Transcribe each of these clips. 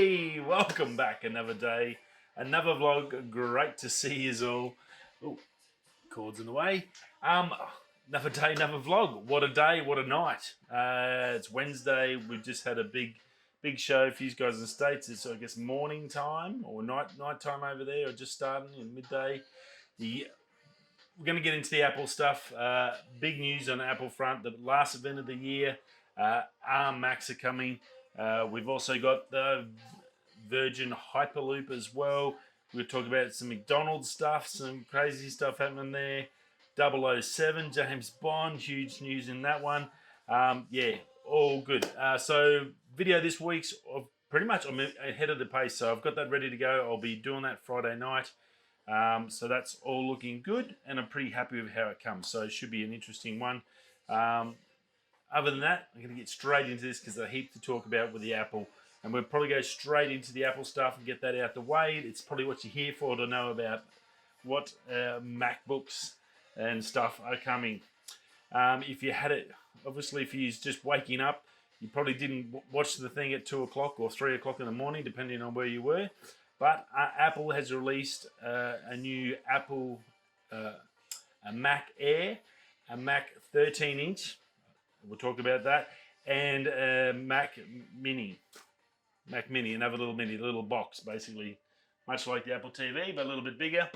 Hey, welcome back. Another day, another vlog. Great to see you all. Oh, cords in the way. Another day, another vlog. What a day, what a night. It's Wednesday. We've just had a big show for you guys in the States. It's, I guess, morning time or night time over there, or just starting in midday. We're going to get into the Apple stuff. Big news on the Apple front. The last event of the year. ARM Macs are coming. We've also got the Virgin Hyperloop as well. We'll talk about some McDonald's stuff, some crazy stuff happening there. 007, James Bond, huge news in that one. Yeah, all good. So video this week's pretty much I'm ahead of the pace, so I've got that ready to go. I'll be doing that Friday night. So that's all looking good, and I'm pretty happy with how it comes. So it should be an interesting one. Other than that, I'm going to get straight into this because there's a heap to talk about with the Apple. And we'll probably go straight into the Apple stuff and get that out the way. It's probably what you're here for, to know about what MacBooks and stuff are coming. If you had it, obviously if you're just waking up, you probably didn't watch the thing at 2 o'clock or 3 o'clock in the morning, depending on where you were. But Apple has released a new Apple, a Mac Air, a Mac 13-inch. We'll talk about that, and a Mac Mini, another little mini, little box, basically, much like the Apple TV, but a little bit bigger,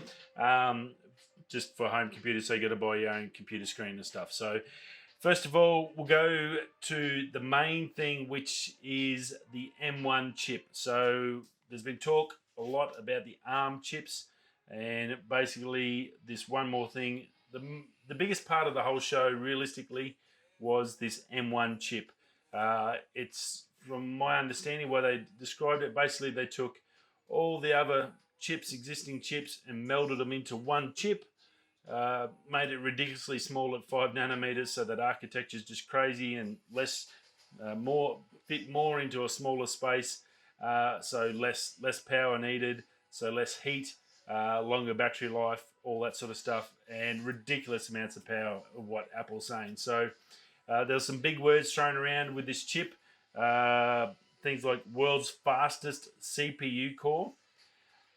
just for home computers, so you got to buy your own computer screen and stuff. So, first of all, we'll go to the main thing, which is the M1 chip. So, there's been talk a lot about the ARM chips, and basically, this one more thing. The biggest part of the whole show, realistically, was this M1 chip. It's, from my understanding, why they described it, basically they took all the other chips, existing chips, and melded them into one chip, made it ridiculously small at 5 nanometers, so that architecture is just crazy and fit more into a smaller space, so less power needed, so less heat, longer battery life, all that sort of stuff, and ridiculous amounts of power of what Apple's saying. So there's some big words thrown around with this chip. Things like world's fastest CPU core.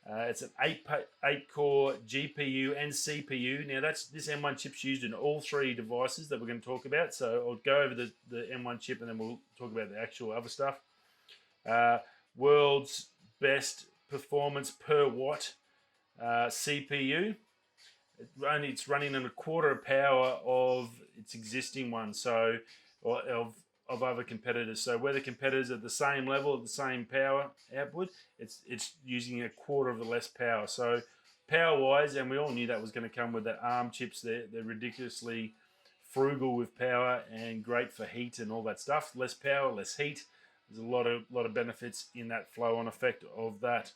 It's an 8-core GPU and CPU. Now, this M1 chip's used in all three devices that we're going to talk about. So I'll go over the M1 chip and then we'll talk about the actual other stuff. World's best performance per watt CPU. It's running on a quarter of power of its existing one, so of other competitors. So where the competitors are at the same level, at the same power output, it's using a quarter of the less power. So power-wise, and we all knew that was going to come with the ARM chips. They're ridiculously frugal with power and great for heat and all that stuff. Less power, less heat. There's a lot of benefits in that flow-on effect of that.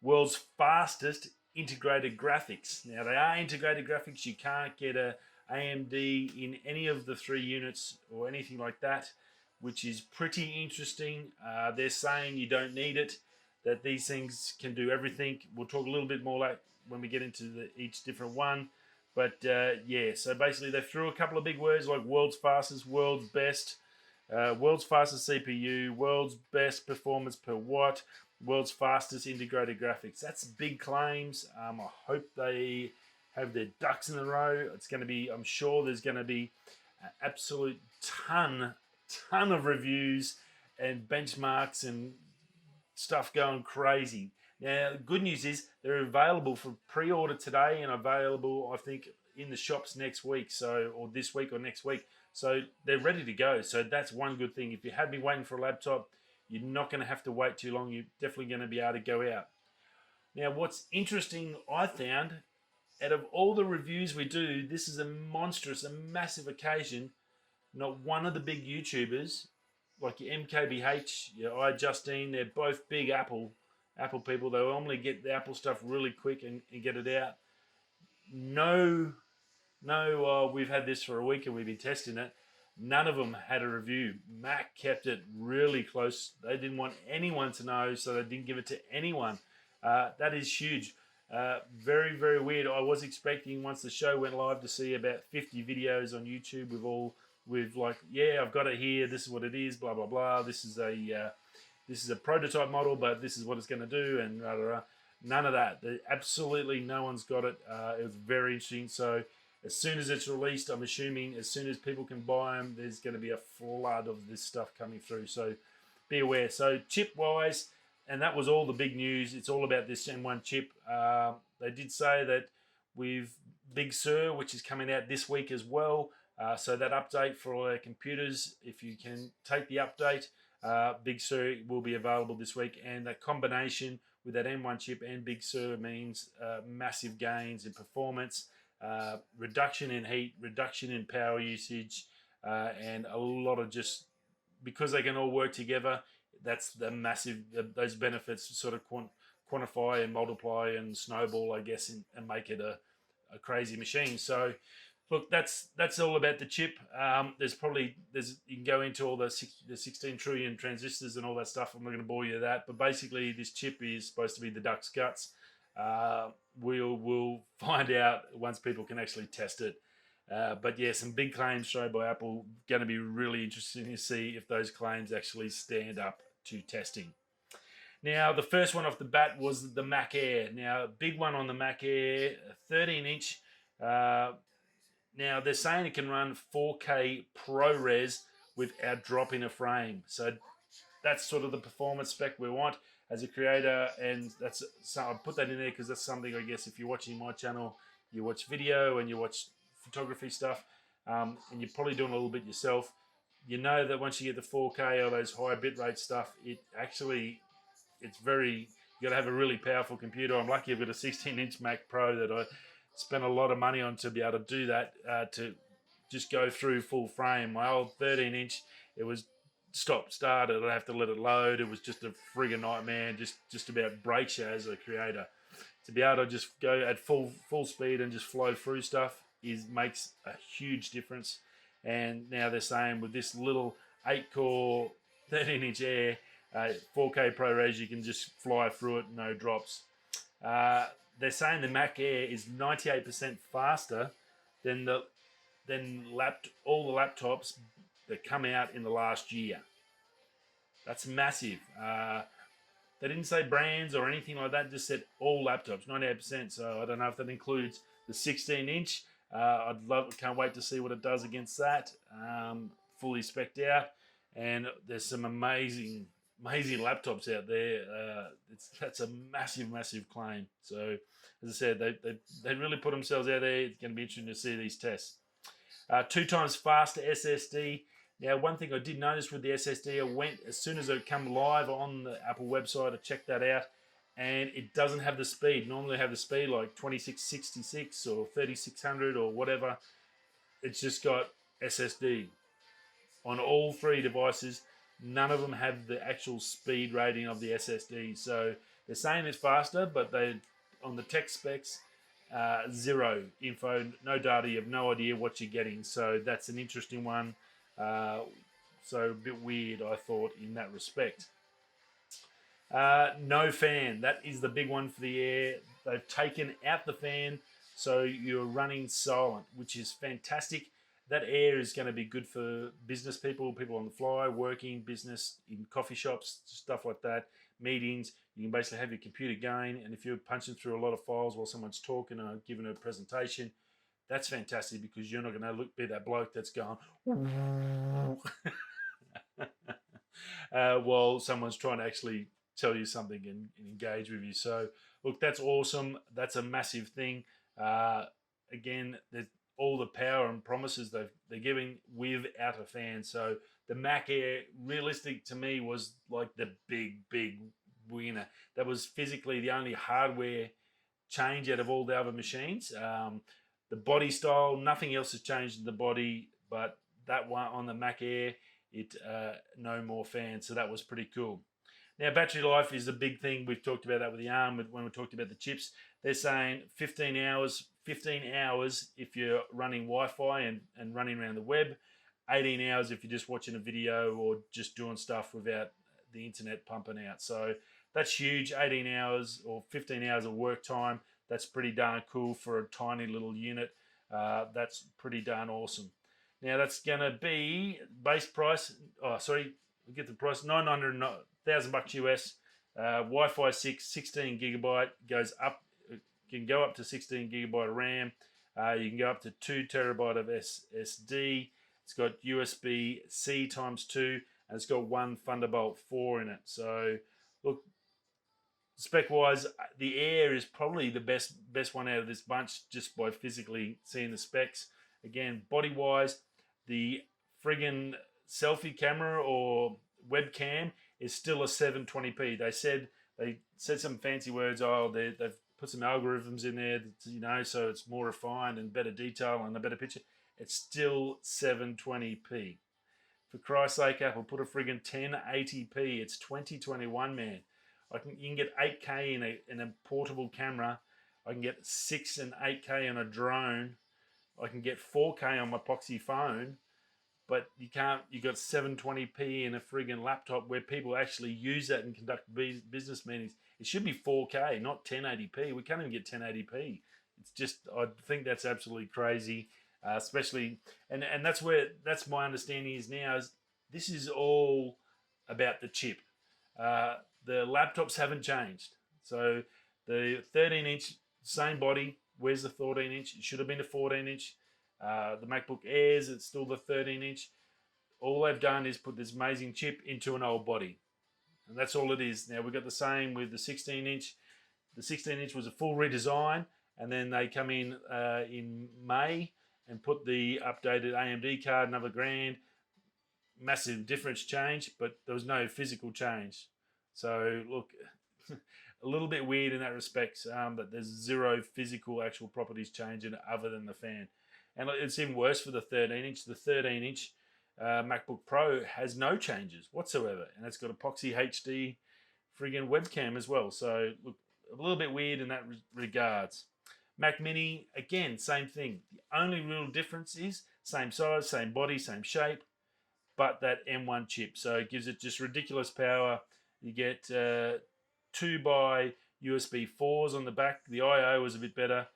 World's fastest integrated graphics. Now, they are integrated graphics. You can't get a AMD in any of the 3 units or anything like that, which is pretty interesting. They're saying you don't need it, that these things can do everything. We'll talk a little bit more like when we get into each different one. But yeah, so basically they threw a couple of big words like world's fastest, world's best, world's fastest CPU, world's best performance per watt, world's fastest integrated graphics. That's big claims. I hope they have their ducks in a row. It's going to be, I'm sure there's going to be an absolute ton of reviews and benchmarks and stuff going crazy. Now, the good news is they're available for pre-order today and available, I think, in the shops next week, so, or this week or next week. So they're ready to go. So that's one good thing. If you had been waiting for a laptop, you're not going to have to wait too long. You're definitely going to be able to go out. Now, what's interesting, I found, out of all the reviews we do, this is a massive occasion. Not one of the big YouTubers, like your MKBH, your iJustine, they're both big Apple people. They normally get the Apple stuff really quick and get it out. No, we've had this for a week and we've been testing it. None of them had a review. Mac kept it really close. They didn't want anyone to know, so they didn't give it to anyone. That is huge. Very, very weird. I was expecting, once the show went live, to see about 50 videos on YouTube with like, yeah, I've got it here. This is what it is. Blah blah blah. This is a this is a prototype model, but this is what it's going to do, and rah, rah, rah. None of that. Absolutely no one's got it. It was very interesting. So as soon as it's released, I'm assuming as soon as people can buy them, there's going to be a flood of this stuff coming through. So be aware. So chip-wise, and that was all the big news. It's all about this M1 chip. They did say that with Big Sur, which is coming out this week as well, so that update for all our computers, if you can take the update, Big Sur will be available this week. And that combination with that M1 chip and Big Sur means massive gains in performance, reduction in heat, reduction in power usage, and a lot of just, because they can all work together, that's the massive, those benefits sort of quantify and multiply and snowball, I guess, and make it a crazy machine. So look, that's all about the chip. You can go into all the 16 trillion transistors and all that stuff. I'm not going to bore you with that, but basically this chip is supposed to be the duck's guts. We'll find out once people can actually test it. But yeah, some big claims shown by Apple. Going to be really interesting to see if those claims actually stand up to testing. Now, the first one off the bat was the Mac Air. Now, big one on the Mac Air, 13-inch. Now, they're saying it can run 4K ProRes without dropping a frame. So that's sort of the performance spec we want as a creator. And so I put that in there because that's something, I guess, if you're watching my channel, you watch video and you watch photography stuff, and you're probably doing a little bit yourself. You know that once you get the 4K or those high bitrate stuff, it's you got to have a really powerful computer. I'm lucky I've got a 16-inch Mac Pro that I spent a lot of money on to be able to do that, to just go through full frame. My old 13-inch, it was stop-started. I'd have to let it load. It was just a friggin' nightmare, just about breaks you as a creator. To be able to just go at full speed and just flow through stuff makes a huge difference. And now they're saying with this little 8-core 13-inch Air, 4K ProRes, you can just fly through it, no drops. They're saying the Mac Air is 98% faster than all the laptops that come out in the last year. That's massive. They didn't say brands or anything like that, just said all laptops, 98%. So I don't know if that includes the 16-inch. Can't wait to see what it does against that. Fully spec'd out, and there's some amazing laptops out there. That's a massive claim. So as I said, they really put themselves out there. It's going to be interesting to see these tests. 2 times faster SSD. Now, one thing I did notice with the SSD, I went as soon as it come live on the Apple website, I checked that out, and it doesn't have the speed. Normally, have the speed like 2666 or 3600 or whatever. It's just got SSD on all 3 devices. None of them have the actual speed rating of the SSD. So they're saying it's faster, but on the tech specs, zero info, no data. You have no idea what you're getting. So that's an interesting one. So a bit weird, I thought, in that respect. No fan. That is the big one for the Air. They've taken out the fan, so you're running silent, which is fantastic. That Air is going to be good for business people on the fly, working, business, in coffee shops, stuff like that, meetings. You can basically have your computer going, and if you're punching through a lot of files while someone's talking or giving a presentation, that's fantastic because you're not going to be that bloke that's going while someone's trying to actually tell you something and engage with you. So, look, that's awesome. That's a massive thing. Again, there's all the power and promises they're giving without a fan. So the Mac Air, realistic to me, was like the big winner. That was physically the only hardware change out of all the other machines. The body style, nothing else has changed in the body, but that one on the Mac Air, no more fans. So that was pretty cool. Now, battery life is a big thing. We've talked about that with the ARM when we talked about the chips. They're saying 15 hours if you're running Wi-Fi and running around the web, 18 hours if you're just watching a video or just doing stuff without the internet pumping out. So that's huge, 18 hours or 15 hours of work time. That's pretty darn cool for a tiny little unit. That's pretty darn awesome. Now, that's going to be base price, get the price, $900,000 US. Wi-Fi 6, 16 gigabyte, goes up, can go up to 16 gigabyte RAM. You can go up to 2 terabyte of SSD. It's got USB-C ×2, and it's got one Thunderbolt 4 in it. So, look, spec-wise, the Air is probably the best one out of this bunch just by physically seeing the specs. Again, body-wise, the friggin' selfie camera or webcam is still a 720p. They said some fancy words. Oh, they've put some algorithms in there, so it's more refined and better detail and a better picture. It's still 720p. For Christ's sake, Apple, put a friggin' 1080p. It's 2021, man. You can get 8K in a portable camera. I can get 6 and 8K on a drone. I can get 4K on my Poxy phone. But you can't. You got 720p in a friggin' laptop where people actually use that and conduct business meetings. It should be 4K, not 1080p. We can't even get 1080p. It's just, I think that's absolutely crazy. Especially, and that's my understanding is now is this is all about the chip. The laptops haven't changed. So the 13-inch, same body. Where's the 14-inch? It should have been a 14-inch. The MacBook Airs, it's still the 13-inch. All they've done is put this amazing chip into an old body. And that's all it is. Now, we've got the same with the 16-inch. The 16-inch was a full redesign, and then they come in May and put the updated AMD card, another grand. Massive difference change, but there was no physical change. So, look, a little bit weird in that respect, that there's zero physical actual properties changing other than the fan. And it's even worse for the 13-inch. The 13-inch MacBook Pro has no changes whatsoever. And it's got epoxy HD friggin' webcam as well. So, look, a little bit weird in that regards. Mac Mini, again, same thing. The only real difference is same size, same body, same shape, but that M1 chip. So it gives it just ridiculous power. You get 2 by USB 4s on the back. The I/O is a bit better.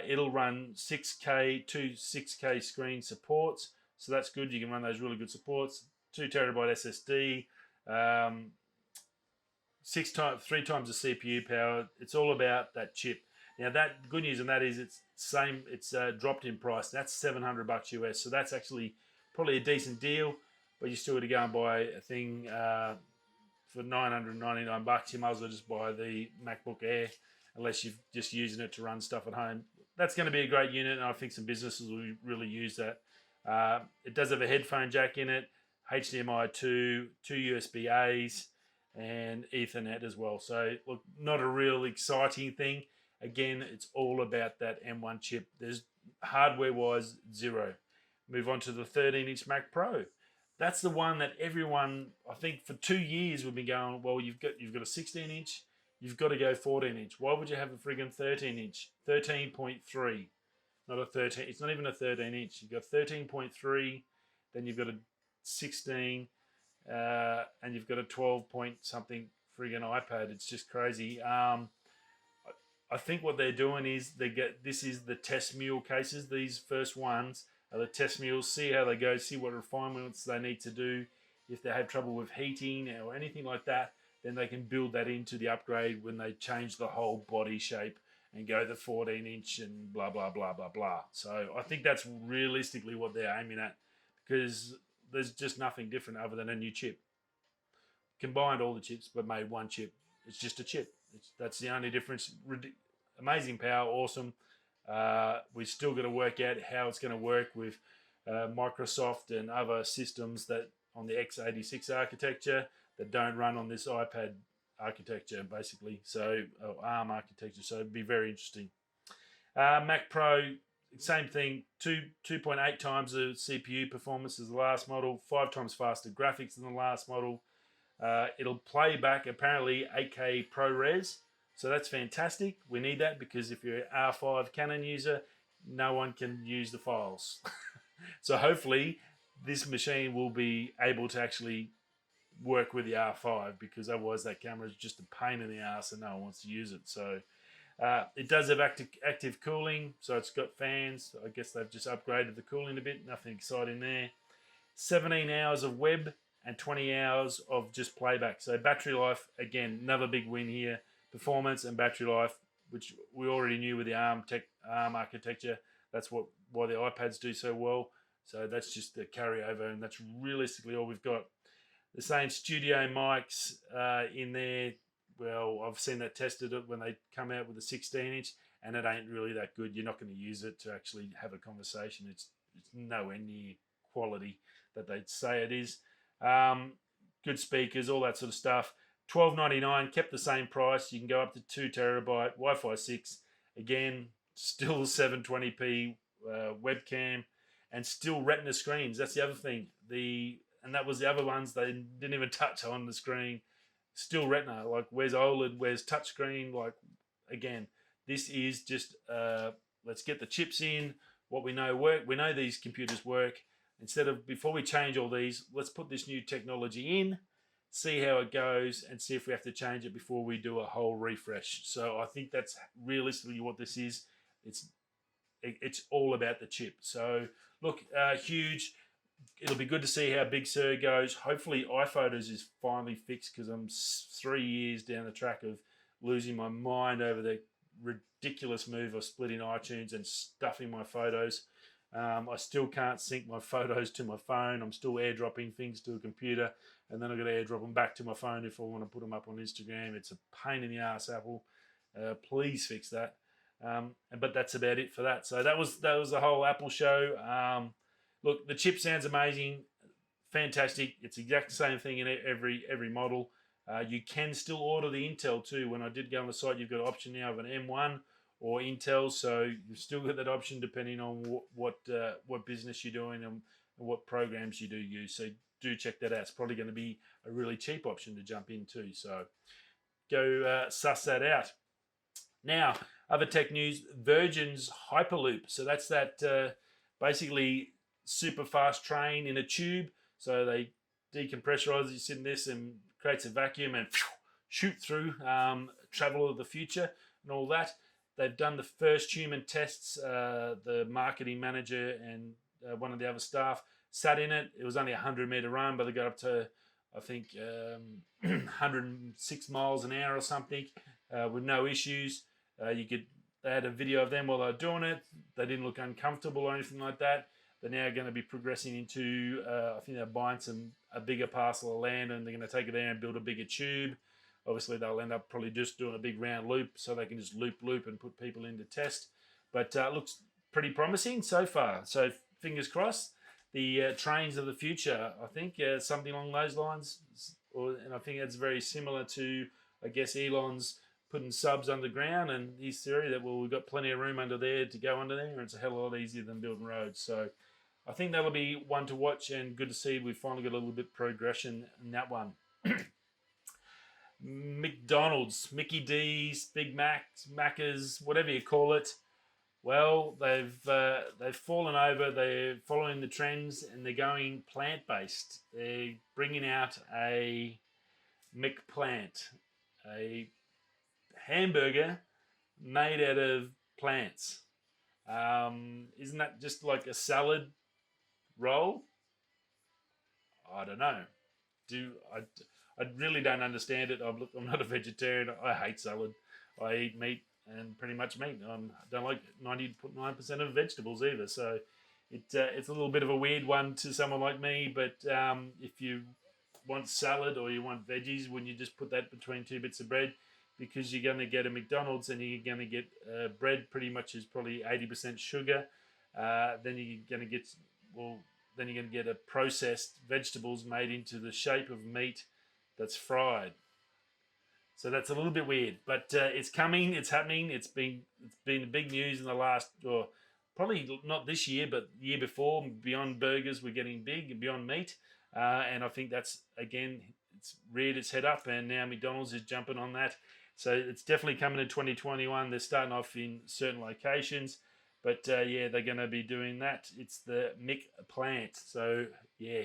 It'll run 6K, 6K screen supports, so that's good. You can run those really good supports. 2 terabyte SSD, 3 times the CPU power. It's all about that chip. Now, that good news on that is it's dropped in price. That's $700 US, so that's actually probably a decent deal. But you still got to go and buy a thing for $999. You might as well just buy the MacBook Air, unless you're just using it to run stuff at home. That's going to be a great unit, and I think some businesses will really use that. It does have a headphone jack in it, HDMI 2, 2 USB-As, and Ethernet as well. So, look, not a real exciting thing. Again, it's all about that M1 chip. There's hardware-wise, zero. Move on to the 13-inch Mac Pro. That's the one that everyone, I think for 2 years we've been going, well, you've got a 16-inch, you've got to go 14-inch. Why would you have a friggin' 13-inch? 13.3, not a 13. It's not even a 13-inch. You've got 13.3, then you've got a 16, and you've got a 12 point something friggin' iPad. It's just crazy. I think what they're doing is this is the test mule cases. These first ones are the test mules. See how they go. See what refinements they need to do. If they have trouble with heating or anything like that, then they can build that into the upgrade when they change the whole body shape and go the 14-inch and blah, blah, blah, blah, blah. So I think that's realistically what they're aiming at, because there's just nothing different other than a new chip. Combined all the chips, but made one chip. It's just a chip. That's the only difference. Amazing power, awesome. We still got to work out how it's going to work with Microsoft and other systems that on the x86 architecture that don't run on this iPad architecture, basically. So ARM architecture. So it'd be very interesting. Mac Pro, same thing. 2.8 times the CPU performance as the last model. 5 times faster graphics than the last model. It'll play back apparently 8K ProRes, so that's fantastic. We need that because if you're an R5 Canon user, no one can use the files. So hopefully this machine will be able to actually work with the R5, because otherwise that camera is just a pain in the ass and no one wants to use it. So it does have active cooling, so it's got fans. I guess they've just upgraded the cooling a bit. Nothing exciting there. 17 hours of web and 20 hours of just playback. So battery life, again, another big win here. Performance and battery life, which we already knew with the ARM architecture. That's why the iPads do so well. So that's just the carryover, and that's realistically all we've got. The same studio mics in there. Well, I've seen that tested it when they come out with a 16-inch, and it ain't really that good. You're not going to use it to actually have a conversation. It's nowhere near quality that they'd say it is. Good speakers, all that sort of stuff. $12.99, kept the same price. You can go up to 2 terabyte, Wi-Fi 6. Again, still 720p webcam, and still retina screens. That's the other thing. And that was the other ones they didn't even touch on the screen. Still retina. Like, where's OLED? Where's touchscreen? Like, again, this is just let's get the chips in. What we know work. We know these computers work. Instead of, before we change all these, let's put this new technology in, see how it goes, and see if we have to change it before we do a whole refresh. So I think that's realistically what this is. It's all about the chip. So look, huge. It'll be good to see how Big Sur goes. Hopefully iPhotos is finally fixed, because I'm 3 years down the track of losing my mind over the ridiculous move of splitting iTunes and stuffing my photos. I still can't sync my photos to my phone. I'm still airdropping things to a computer, and then I've got to airdrop them back to my phone if I want to put them up on Instagram. It's a pain in the ass, Apple. Please fix that. But that's about it for that. So that was the whole Apple show. Look, the chip sounds amazing, fantastic. It's the exact same thing in every model. You can still order the Intel too. When I did go on the site, you've got an option now of an M1 or Intel, so you've still got that option depending on what business you're doing and what programs you do use. So do check that out. It's probably going to be a really cheap option to jump into. So go suss that out. Now, other tech news: Virgin's Hyperloop. So that's that basically super fast train in a tube. So they decompressurize. You sit in this and creates a vacuum and shoot through travel of the future and all that. They've done the first human tests. The marketing manager and one of the other staff sat in it. It was only a 100-meter run, but they got up to, I think, 106 miles an hour or something with no issues. They had a video of them while they were doing it. They didn't look uncomfortable or anything like that. They're now going to be progressing into, I think they're buying a bigger parcel of land, and they're going to take it there and build a bigger tube. Obviously, they'll end up probably just doing a big round loop so they can just loop and put people into test. But looks pretty promising so far. So fingers crossed. The trains of the future, I think, something along those lines. And I think that's very similar to, I guess, Elon's putting subs underground and his theory that, well, we've got plenty of room under there to go under there, and it's a hell of a lot easier than building roads. So I think that'll be one to watch, and good to see we've finally got a little bit of progression in that one. McDonald's, Mickey D's, Big Macs, Macca's, whatever you call it. Well, they've fallen over. They're following the trends, and they're going plant-based. They're bringing out a McPlant, a hamburger made out of plants. Isn't that just like a salad roll? I don't know. I really don't understand it. I'm not a vegetarian. I hate salad. I eat meat, and pretty much meat. I don't like 99% of vegetables either. So it's a little bit of a weird one to someone like me. But if you want salad or you want veggies, wouldn't you just put that between two bits of bread? Because you're going to get a McDonald's, and you're going to get bread pretty much is probably 80% sugar. Then you're going to get a processed vegetables made into the shape of meat that's fried. So that's a little bit weird, but it's coming, it's happening. It's been big news in the last, or probably not this year, but the year before. Beyond Burgers were getting big, and Beyond Meat, and I think that's, again, it's reared its head up, and now McDonald's is jumping on that. So it's definitely coming in 2021. They're starting off in certain locations, but yeah, they're going to be doing that. It's the McPlant. So yeah,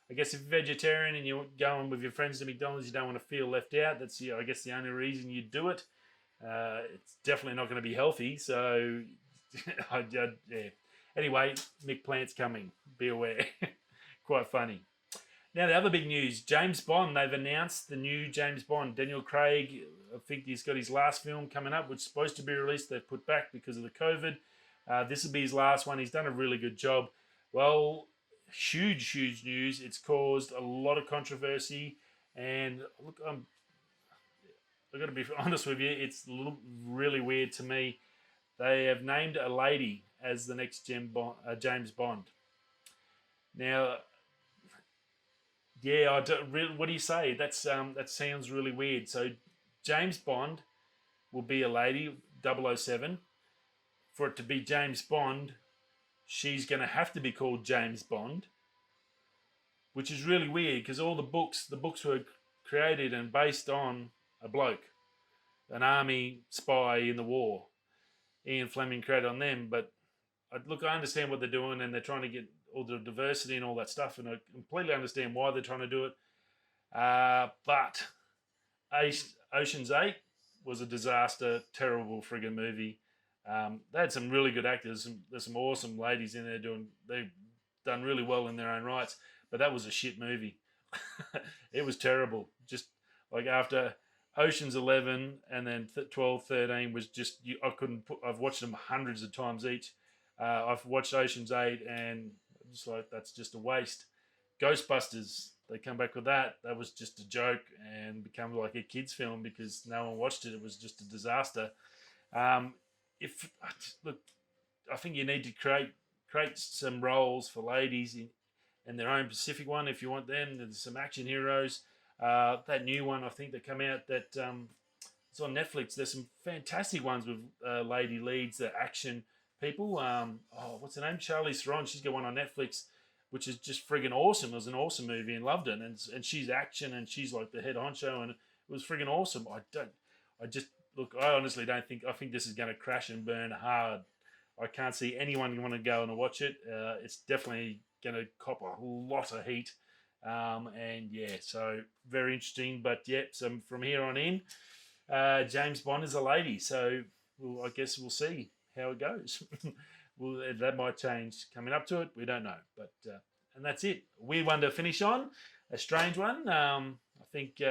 I guess if you're vegetarian and you're going with your friends to McDonald's, you don't want to feel left out. That's, I guess, the only reason you do it. It's definitely not going to be healthy. So yeah. Anyway, McPlant's coming. Be aware. Quite funny. Now, the other big news, James Bond, they've announced the new James Bond. Daniel Craig, I think he's got his last film coming up, which is supposed to be released. They've put back because of the COVID. This will be his last one. He's done a really good job. Well, huge news. It's caused a lot of controversy. And look, I've got to be honest with you, it's really weird to me. They have named a lady as the next James Bond. Now, yeah, what do you say? That sounds really weird. So James Bond will be a lady, 007. For it to be James Bond, she's going to have to be called James Bond, which is really weird because all the books were created and based on a bloke, an army spy in the war. Ian Fleming created on them, but I understand what they're doing and they're trying to get all the diversity and all that stuff, and I completely understand why they're trying to do it. But Ocean's 8 was a disaster, terrible friggin' movie. They had some really good actors. There's some awesome ladies in there they've done really well in their own rights, but that was a shit movie. It was terrible. Just like after Ocean's 11 and then 12, 13 was just, I've watched them hundreds of times each. I've watched Ocean's 8 and just like, that's just a waste. Ghostbusters, they come back with that. That was just a joke and become like a kid's film because no one watched it. It was just a disaster. Look, I think you need to create some roles for ladies in their own specific one if you want them. There's some action heroes. That new one I think that come out that it's on Netflix. There's some fantastic ones with lady leads, the action people. What's her name? Charlize Theron. She's got one on Netflix, which is just friggin' awesome. It was an awesome movie and loved it. And she's action and she's like the head honcho and it was friggin' awesome. I honestly don't think. I think this is going to crash and burn hard. I can't see anyone want to go and watch it. It's definitely going to cop a lot of heat. And yeah, so very interesting. But yeah, so from here on in, James Bond is a lady. So I guess we'll see how it goes. That might change coming up to it. We don't know. But and that's it. A weird one to finish on. A strange one. I think,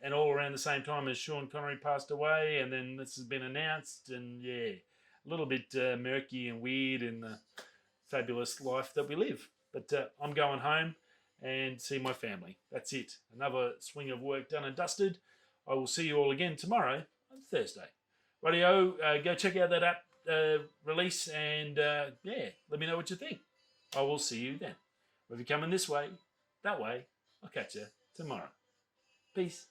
and all around the same time as Sean Connery passed away, and then this has been announced, and yeah, a little bit murky and weird in the fabulous life that we live. But I'm going home and see my family. That's it. Another swing of work done and dusted. I will see you all again tomorrow on Thursday. Rightio, go check out that app release, and yeah, let me know what you think. I will see you then. If you're coming this way, that way, I'll catch you tomorrow. Peace.